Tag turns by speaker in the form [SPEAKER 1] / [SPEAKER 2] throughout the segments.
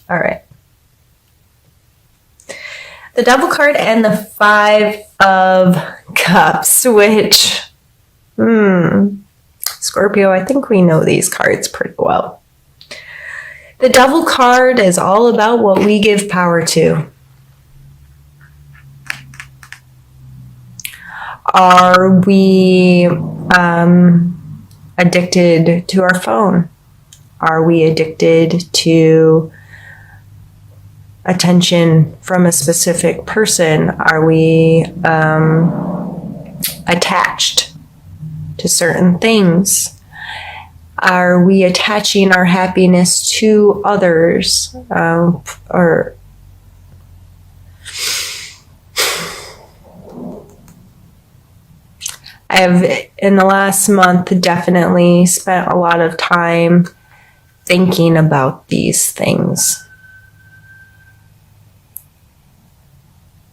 [SPEAKER 1] All right. The Devil card and the Five of Cups, which, Scorpio, I think we know these cards pretty well. The Devil card is all about what we give power to. Are we addicted to our phone? Are we addicted to attention from a specific person? Are we attached to certain things? Are we attaching our happiness to others? Or I have, in the last month, definitely spent a lot of time thinking about these things.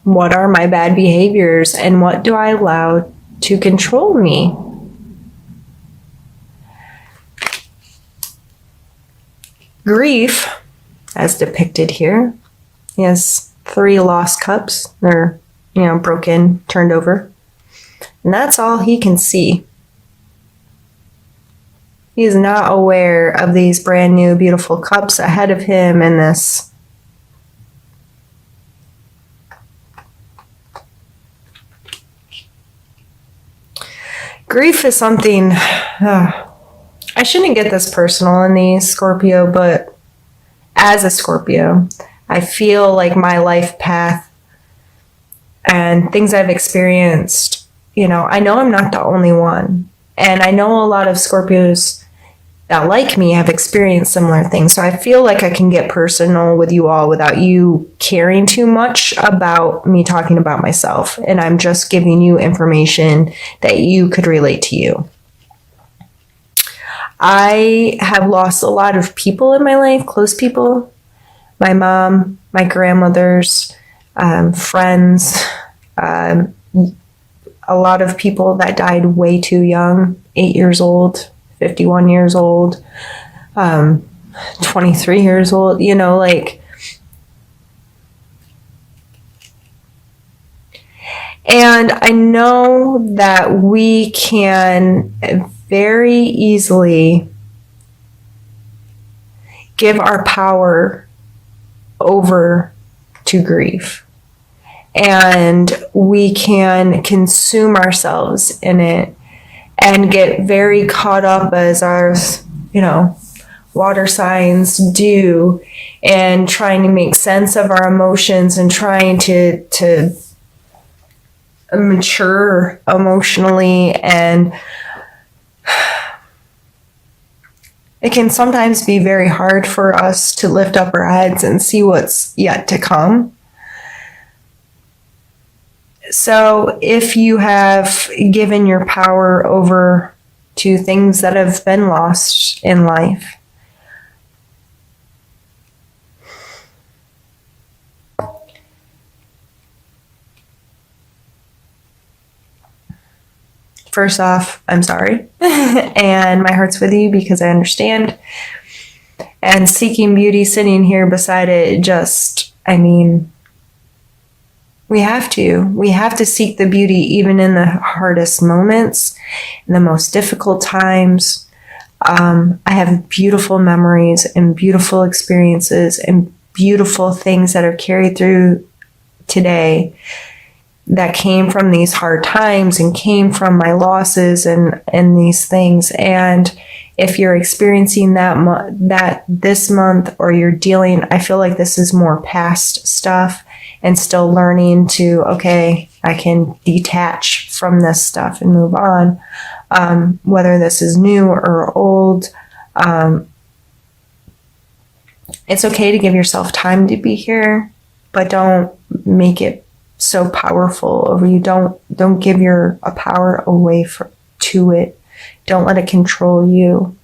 [SPEAKER 1] What are my bad behaviors, and what do I allow to control me? Grief, as depicted here, he has 3 lost cups. They're, broken, turned over. And that's all he can see. He is not aware of these brand new, beautiful cups ahead of him in this grief is something, I shouldn't get this personal in these, Scorpio, but as a Scorpio, I feel like my life path and things I've experienced, I know I'm not the only one. And I know a lot of Scorpios that, like me, have experienced similar things. So I feel like I can get personal with you all without you caring too much about me talking about myself. And I'm just giving you information that you could relate to you. I have lost a lot of people in my life, close people. My mom, my grandmothers, friends, a lot of people that died way too young, 8 years old, 51 years old, 23 years old, and I know that we can very easily give our power over to grief. And we can consume ourselves in it and get very caught up, as our, water signs do, and trying to make sense of our emotions and trying to mature emotionally. And it can sometimes be very hard for us to lift up our heads and see what's yet to come. So if you have given your power over to things that have been lost in life, first off, I'm sorry. And my heart's with you because I understand. And seeking beauty, sitting here beside it, we have to seek the beauty even in the hardest moments, in the most difficult times. I have beautiful memories and beautiful experiences and beautiful things that are carried through today that came from these hard times and came from my losses and these things. And if you're experiencing that this month, or you're dealing, I feel like this is more past stuff and still learning to, okay, I can detach from this stuff and move on. Whether this is new or old, it's okay to give yourself time to be here, but don't make it so powerful over you. Don't give your power away to it. Don't let it control you.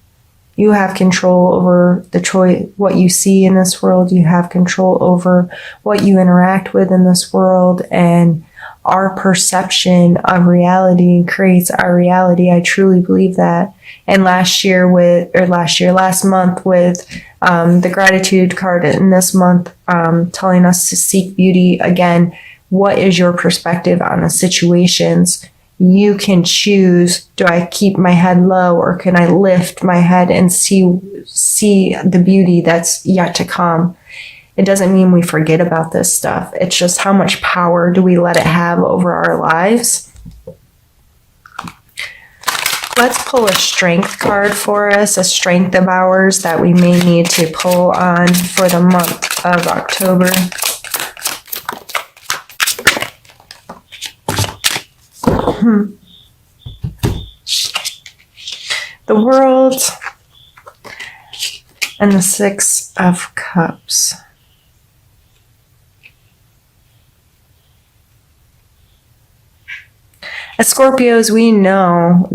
[SPEAKER 1] You have control over the choice, what you see in this world. You have control over what you interact with in this world, and our perception of reality creates our reality. I truly believe that. And last month with The gratitude card in this month, telling us to seek beauty. Again, what is your perspective on the situations? You can choose, do I keep my head low, or can I lift my head and see the beauty that's yet to come? It doesn't mean we forget about this stuff. It's just how much power do we let it have over our lives? Let's pull a strength card for us, a strength of ours that we may need to pull on for the month of October. The World and the Six of Cups. As Scorpios, we know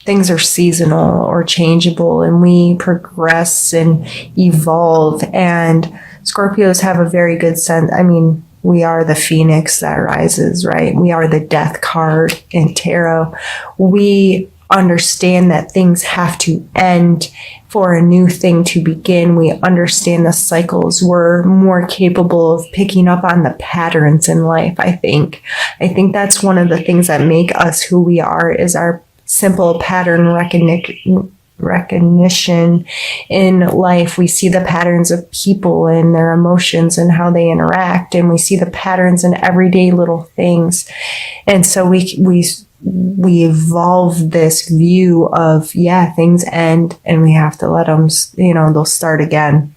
[SPEAKER 1] things are seasonal or changeable, and we progress and evolve. And Scorpios have a very good sense. I mean, we are the phoenix that rises, right? We are the death card in tarot. We understand that things have to end for a new thing to begin. We understand the cycles. We're more capable of picking up on the patterns in life, I think. I think that's one of the things that make us who we are, is our simple pattern recognition in life. We see the patterns of people and their emotions and how they interact, and we see the patterns in everyday little things. And so we evolve this view of, yeah, things end and we have to let them, they'll start again.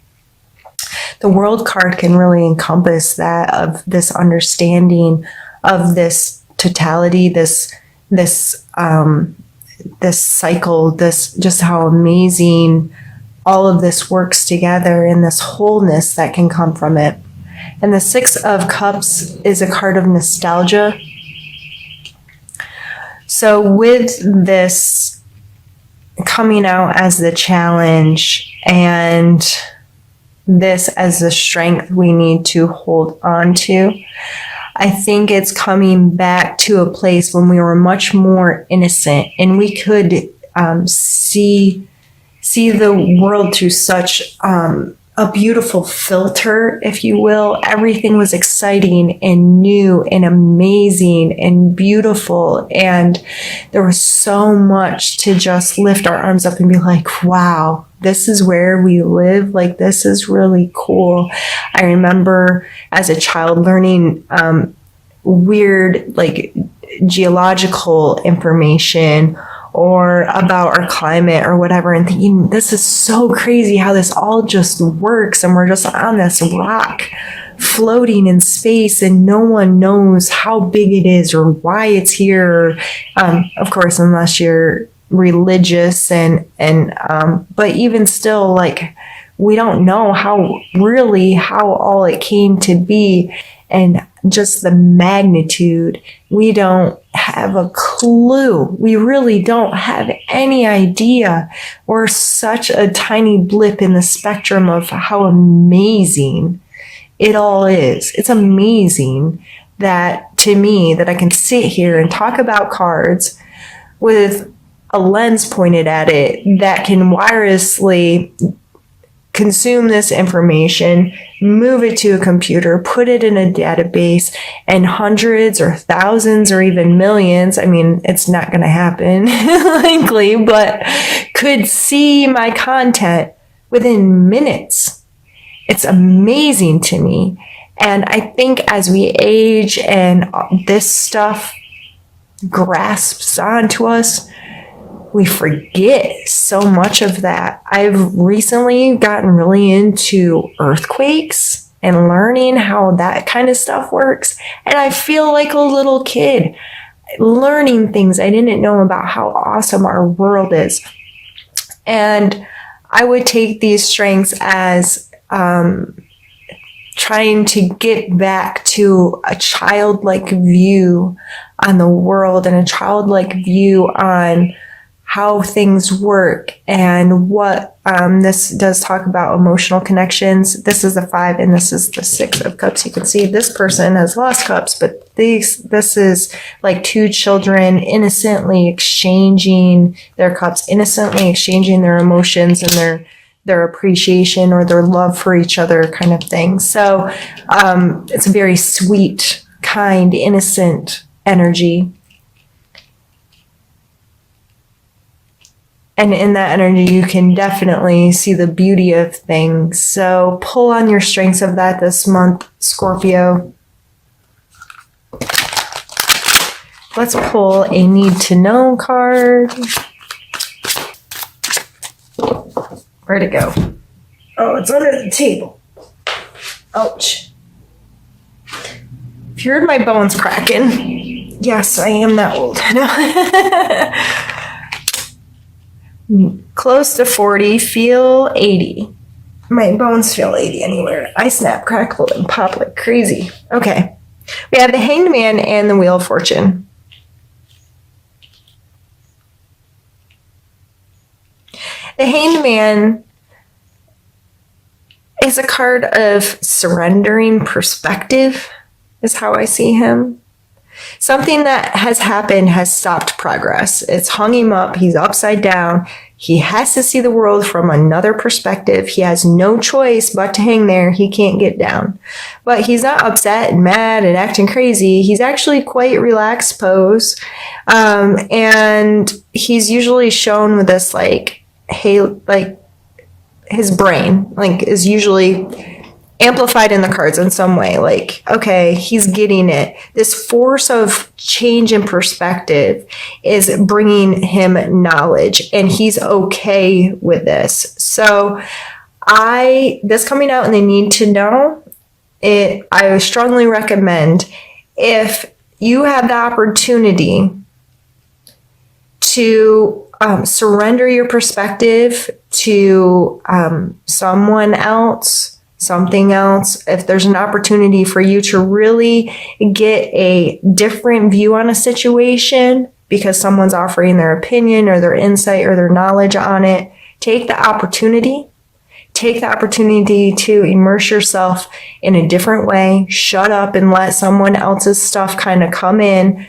[SPEAKER 1] The World card can really encompass that, of this understanding of this totality, this cycle, this, just how amazing all of this works together, and this wholeness that can come from it. And the Six of Cups is a card of nostalgia. So with this coming out as the challenge, and this as the strength we need to hold on to, I think it's coming back to a place when we were much more innocent, and we could see the world through such a beautiful filter, if you will. Everything was exciting and new and amazing and beautiful, and there was so much to just lift our arms up and be like, wow, this is where we live. Like, this is really cool. I remember as a child learning weird, like, geological information or about our climate or whatever, and thinking, this is so crazy how this all just works, and we're just on this rock floating in space, and no one knows how big it is or why it's here. Of course, unless you're religious, but even still, like, we don't know how all it came to be, and just the magnitude. We don't have a clue. We really don't have any idea. We're such a tiny blip in the spectrum of how amazing it all is. It's amazing that, to me, that I can sit here and talk about cards with a lens pointed at it that can wirelessly consume this information, move it to a computer, put it in a database, and hundreds or thousands or even millions, I mean, it's not going to happen likely, but could see my content within minutes. It's amazing to me. And I think as we age and this stuff grasps onto us, we forget so much of that. I've recently gotten really into earthquakes and learning how that kind of stuff works. And I feel like a little kid learning things I didn't know about how awesome our world is. And I would take these strengths as trying to get back to a childlike view on the world, and a childlike view on how things work and what this does talk about emotional connections. This is the 5 and this is the 6 of cups. You can see this person has lost cups, but this is like 2 children innocently exchanging their cups, innocently exchanging their emotions and their appreciation or their love for each other kind of thing. So it's a very sweet, kind, innocent energy. And in that energy, you can definitely see the beauty of things. So pull on your strengths of that this month, Scorpio. Let's pull a need to know card. Where'd it go? Oh, it's under the table. Ouch. If you heard my bones cracking, yes, I am that old. Close to 40, feel 80. My bones feel 80 anywhere. I snap, crackle, and pop like crazy. Okay. We have the Hanged Man and the Wheel of Fortune. The Hanged Man is a card of surrendering perspective, is how I see him. Something that has happened has stopped progress. It's hung him up. He's upside down. He has to see the world from another perspective. He has no choice but to hang there. He can't get down. But he's not upset and mad and acting crazy. He's actually quite relaxed pose. And he's usually shown with this like, hey, like his brain like is usually amplified in the cards in some way. Like, okay, he's getting it. This force of change in perspective is bringing him knowledge and he's okay with this. So this coming out in the need to know, I strongly recommend if you have the opportunity to surrender your perspective to someone else, something else, if there's an opportunity for you to really get a different view on a situation because someone's offering their opinion or their insight or their knowledge on it, take the opportunity. Take the opportunity to immerse yourself in a different way. Shut up and let someone else's stuff kind of come in.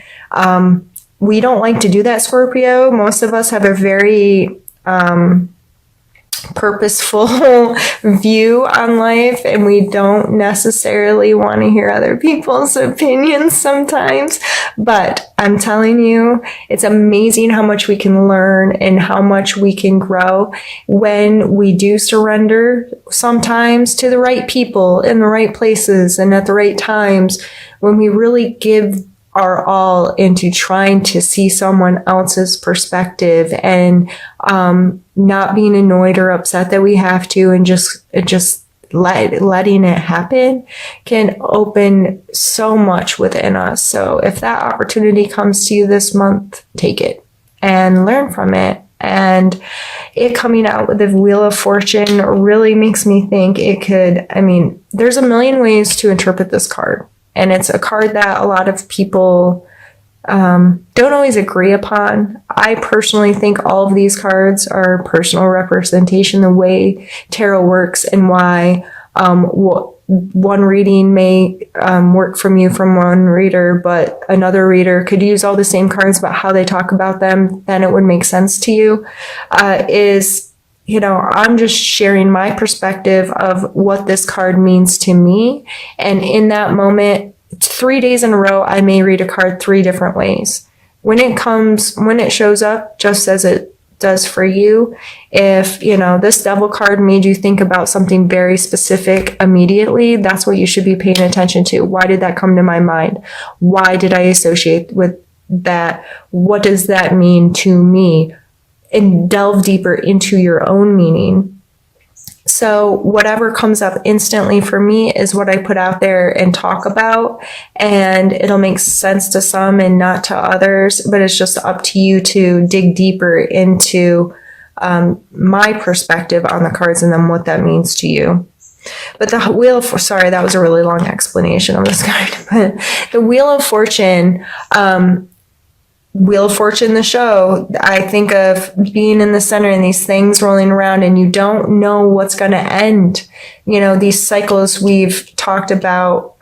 [SPEAKER 1] We don't like to do that, Scorpio. Most of us have a very purposeful view on life and we don't necessarily want to hear other people's opinions sometimes, but I'm telling you, it's amazing how much we can learn and how much we can grow when we do surrender sometimes to the right people in the right places and at the right times, when we really give our all into trying to see someone else's perspective and not being annoyed or upset that we have to and just letting it happen can open so much within us. So if that opportunity comes to you this month, take it and learn from it. And it coming out with the Wheel of Fortune really makes me think there's a million ways to interpret this card. And it's a card that a lot of people don't always agree upon. I personally think all of these cards are personal representation, the way tarot works and why one reading may work from you from one reader, but another reader could use all the same cards, but how they talk about them, then it would make sense to you. I'm just sharing my perspective of what this card means to me. And in that moment, 3 days in a row, I may read a card 3 different ways. When it shows up, just as it does for you. If, this Devil card made you think about something very specific immediately, that's what you should be paying attention to. Why did that come to my mind? Why did I associate with that? What does that mean to me? And delve deeper into your own meaning. So whatever comes up instantly for me is what I put out there and talk about, and it'll make sense to some and not to others, but it's just up to you to dig deeper into my perspective on the cards and then what that means to you. But that was a really long explanation of this card, but the Wheel of Fortune, Wheel of Fortune, the show, I think of being in the center and these things rolling around, and you don't know what's going to end. You know, these cycles we've talked about,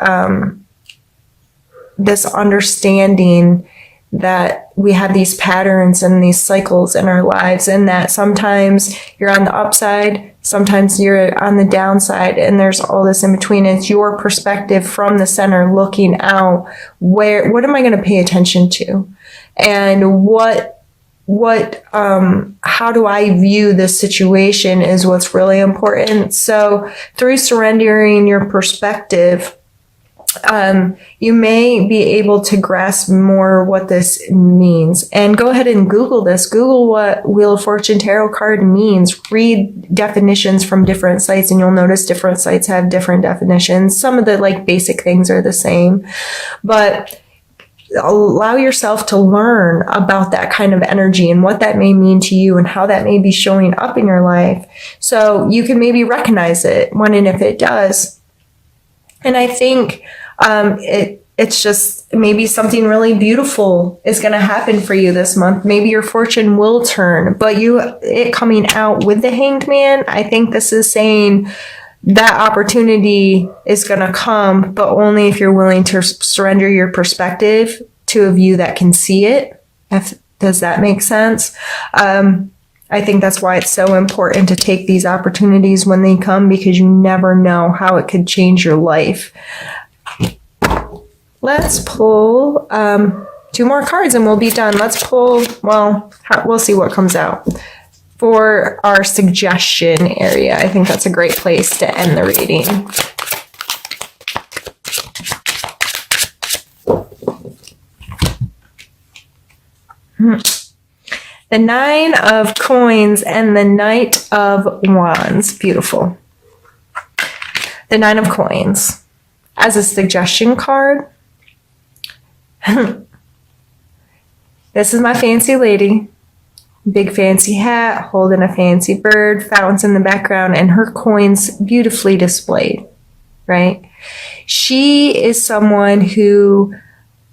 [SPEAKER 1] this understanding that we have these patterns and these cycles in our lives, and that sometimes you're on the upside, sometimes you're on the downside, and there's all this in between. It's your perspective from the center looking out. What am I going to pay attention to? And how do I view this situation is what's really important. So through surrendering your perspective, you may be able to grasp more what this means. And go ahead and Google this. Google what Wheel of Fortune tarot card means. Read definitions from different sites, and you'll notice different sites have different definitions. Some of the like basic things are the same, but allow yourself to learn about that kind of energy and what that may mean to you and how that may be showing up in your life, so you can maybe recognize it when and if it does. And I think it's just maybe something really beautiful is going to happen for you this month. Maybe your fortune will turn, but it coming out with the Hanged Man, I think this is saying that opportunity is going to come, but only if you're willing to surrender your perspective to a view that can see it. Does that make sense? I think that's why it's so important to take these opportunities when they come, because you never know how it could change your life. Let's pull 2 more cards and we'll be done. Let's pull, we'll see what comes out. For our suggestion area, I think that's a great place to end the reading. The 9 of Coins and the Knight of Wands. Beautiful. The 9 of Coins. As a suggestion card, this is my fancy lady. Big fancy hat, holding a fancy bird, fountains in the background, and her coins beautifully displayed, right? She is someone who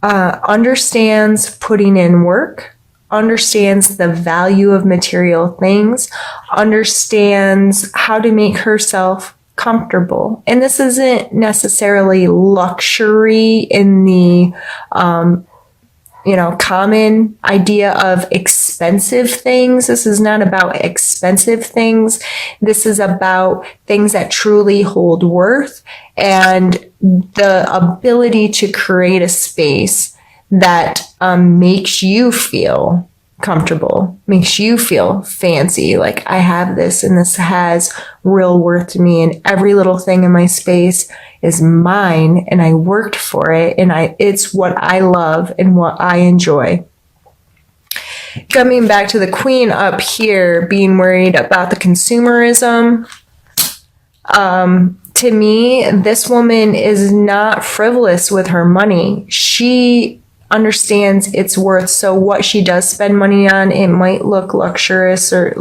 [SPEAKER 1] understands putting in work, understands the value of material things, understands how to make herself comfortable. And this isn't necessarily luxury in the common idea of expensive things. This is not about expensive things. This is about things that truly hold worth and the ability to create a space that makes you feel comfortable, makes you feel fancy. Like, I have this and this has real worth to me, and every little thing in my space is mine and I worked for it, and it's what I love and what I enjoy. Coming back to the Queen up here, being worried about the consumerism. To me, this woman is not frivolous with her money. She understands its worth. So what she does spend money on, it might look luxurious or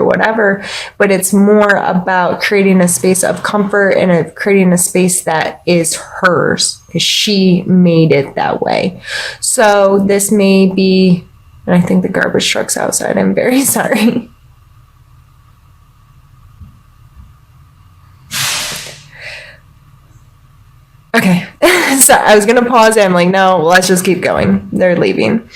[SPEAKER 1] whatever, but it's more about creating a space of comfort and creating a space that is hers, because she made it that way. So this may be, and I think the garbage truck's outside. I'm very sorry. Okay. So I was going to pause it. I'm like, no, let's just keep going. They're leaving.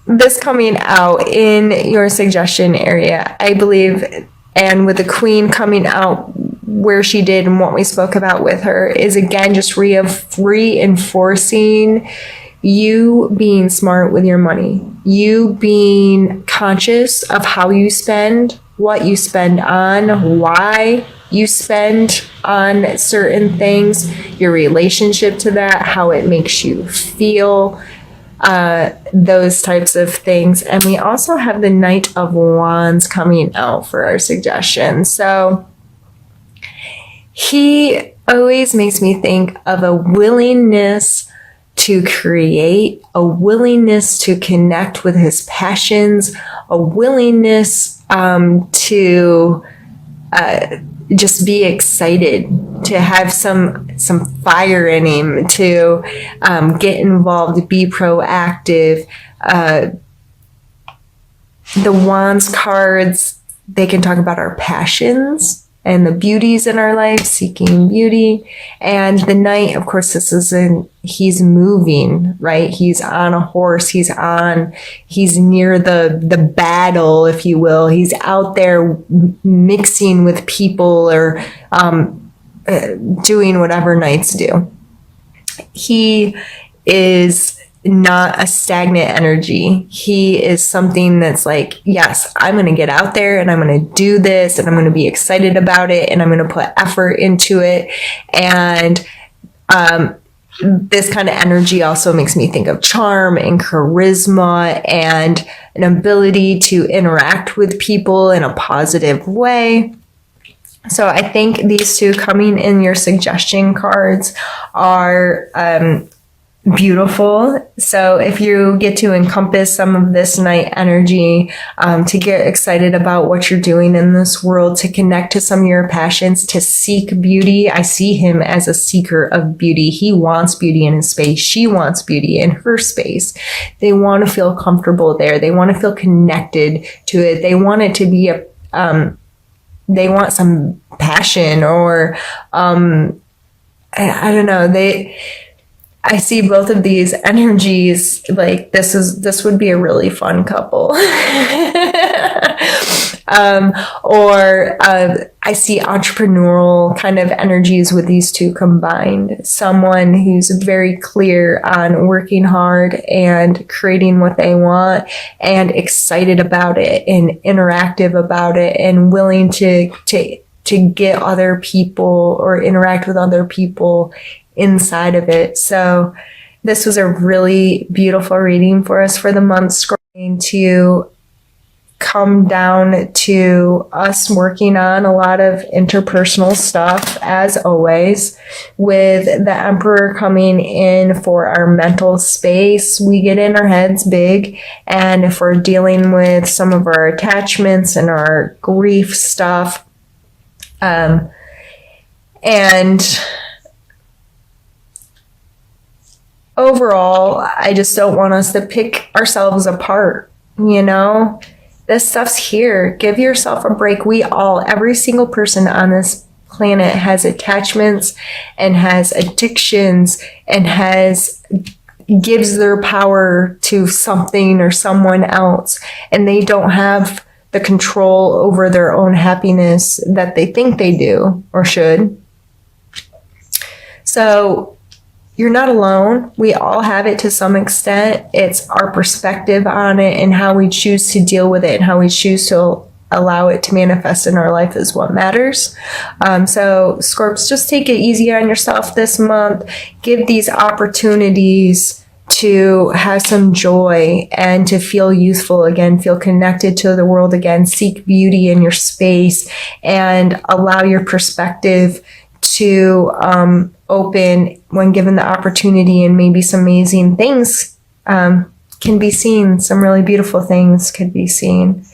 [SPEAKER 1] This coming out in your suggestion area, I believe, and with the Queen coming out where she did and what we spoke about with her, is again just reinforcing you being smart with your money, you being conscious of how you spend, what you spend on, why you spend on certain things, your relationship to that, how it makes you feel, those types of things. And we also have the Knight of Wands coming out for our suggestion. So he always makes me think of a willingness to create, a willingness to connect with his passions, a willingness to just be excited to have some fire in him, to get involved, be proactive. The Wands cards, they can talk about our passions and the beauties in our life, seeking beauty. And the Knight, of course, he's moving, right? He's on a horse. He's near the battle, if you will. He's out there mixing with people, or doing whatever Knights do. He is not a stagnant energy. He is something that's like, yes, I'm going to get out there and I'm going to do this and I'm going to be excited about it and I'm going to put effort into it. And this kind of energy also makes me think of charm and charisma and an ability to interact with people in a positive way. So I think these two coming in your suggestion cards are beautiful. So if you get to encompass some of this Knight energy, to get excited about what you're doing in this world, to connect to some of your passions, to seek beauty. I see him as a seeker of beauty. He wants beauty in his space. She wants beauty in her space. They want to feel comfortable there. They want to feel connected to it. They want it to be they want some passion, or I don't know. I see both of these energies like this would be a really fun couple. I see entrepreneurial kind of energies with these two combined. Someone who's very clear on working hard and creating what they want and excited about it and interactive about it and willing to get other people or interact with other people inside of it. So this was a really beautiful reading for us for the month, going to come down to us working on a lot of interpersonal stuff, as always, with the Emperor coming in for our mental space. We get in our heads big, and if we're dealing with some of our attachments and our grief stuff, and overall, I just don't want us to pick ourselves apart, you know? This stuff's here. Give yourself a break. Every single person on this planet has attachments and has addictions and gives their power to something or someone else. And they don't have the control over their own happiness that they think they do or should. So you're not alone. We all have it to some extent. It's our perspective on it and how we choose to deal with it and how we choose to allow it to manifest in our life is what matters. So Scorps, just take it easy on yourself this month. Give these opportunities to have some joy and to feel youthful again, feel connected to the world again, seek beauty in your space, and allow your perspective to open when given the opportunity, and maybe some amazing things can be seen. Some really beautiful things could be seen.